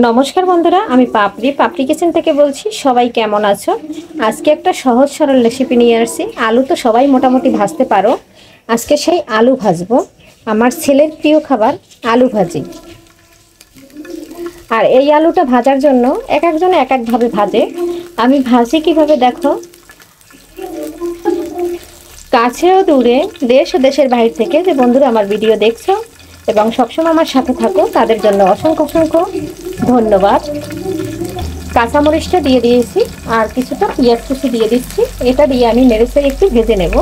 নমস্কার বন্ধুরা, আমি পাপড়ি কিচেন থেকে বলছি। সবাই কেমন আছো? আজকে একটা সহজ সরল রেসিপি নিয়ে আসছি। আলু তো সবাই মোটামুটি ভাজতে পারো। আজকে সেই আলু ভাজবো। আমার ছেলের প্রিয় খাবার আলু ভাজি। আর এই আলুটা ভাজার জন্য এক একজন এক একভাবে ভাজে। আমি ভাজি কিভাবে দেখো। কাছেও দূরে, দেশ ও দেশের বাইরে থেকে যে বন্ধুরা আমার ভিডিও দেখছো এবং সবসময় আমার সাথে থাকো, তাদের জন্য অসংখ্য অসংখ্য ধন্যবাদ। কাঁচামরিচটা দিয়ে দিয়েছি আর কিছুটা পেঁয়াজ কুচি দিয়ে দিচ্ছি। এটা দিয়ে আমি নেড়েচেড়ে একটু ভেজে নেব।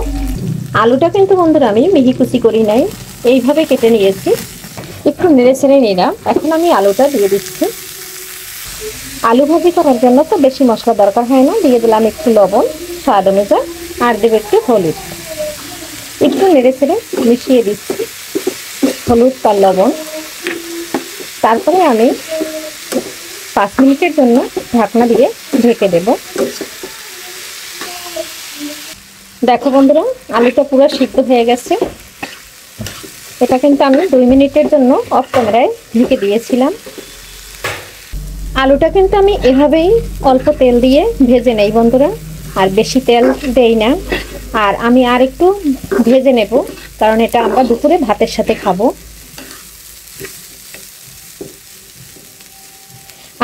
আলুটা কিন্তু বন্ধুরা আমি মিহি কুচি করি নাই, এইভাবে কেটে নিয়েছি। একটু নেড়েচেড়ে নিলাম। এখন আমি আলুটা দিয়ে দিচ্ছি। আলু ভাজি করার জন্য তো বেশি মশলা দরকার হয় না। দিয়ে দিলাম একটু লবণ স্বাদ অনুযায়ী, আর দেবো একটু হলুদ। একটু নেড়েচেড়ে মিশিয়ে দিচ্ছি হলুদ আর লবণ। তারপরে আমি 5 মিনিটের জন্য ঢাকনা দিয়ে ঢেকে দেব। দেখো বন্ধুরা, আলুটা পুরো সিদ্ধ হয়ে গেছে। এটা কিন্তু আমি 2 মিনিটের জন্য অফ ক্যামেরায় ঢেকে দিয়েছিলাম। আলুটা কিন্তু আমি এভাবেই অল্প তেল দিয়ে ভেজে নেই বন্ধুরা, আর বেশি তেল দেই না। আর আমি আর একটু ভেজে নেব, কারণ এটা আমরা দুপুরে ভাতের সাথে খাবো।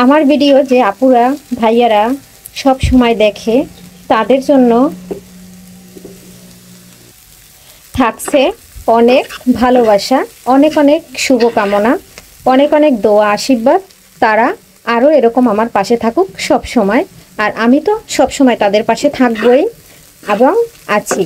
আমার ভিডিও যে আপুরা ভাইয়ারা সব সময় দেখে, তাদের জন্য থাকছে অনেক ভালোবাসা, অনেক অনেক শুভকামনা, অনেক অনেক দোয়া আশীর্বাদ। তারা আরও এরকম আমার পাশে থাকুক সব সময়। আর আমি তো সব সময় তাদের পাশে থাকবই এবং আছি।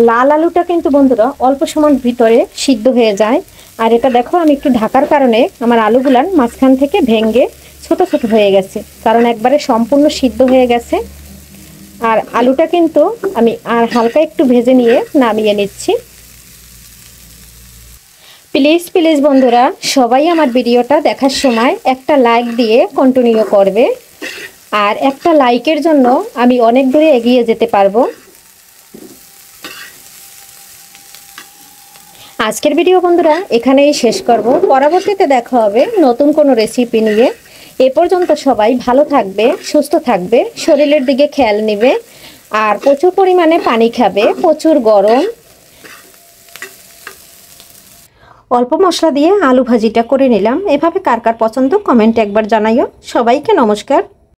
লাল আলুটা কিন্তু বন্ধুরা অল্প সময়ের ভিতরে সিদ্ধ হয়ে যায়। আর এটা দেখো, আমি একটু ঢাকার কারণে আমার আলুগুলার মাঝখান থেকে ভেঙে ছোট ছোট হয়ে গেছে, কারণ একবারে সম্পূর্ণ সিদ্ধ হয়ে গেছে। আর আলুটা কিন্তু আমি আর হালকা একটু ভেজে নিয়ে নামিয়ে নিচ্ছি। প্লিজ প্লিজ বন্ধুরা, সবাই আমার ভিডিওটা দেখার সময় একটা লাইক দিয়ে কন্টিনিউ করবে। আর একটা লাইকের জন্য আমি অনেক দূরে এগিয়ে যেতে পারবো। আজকের ভিডিও বন্ধুরা এখানেই শেষ করব। পরবর্তীতে দেখা হবে নতুন কোনো রেসিপি নিয়ে। এ পর্যন্ত সবাই ভালো থাকবে, সুস্থ থাকবে, শরীরের দিকে খেয়াল নেবে, আর প্রচুর পরিমাণে পানি খাবে। প্রচুর গরম। অল্প মশলা দিয়ে আলু ভাজিটা করে নিলাম। এভাবে কার কার পছন্দ কমেন্টে একবার জানাইও। সবাইকে নমস্কার।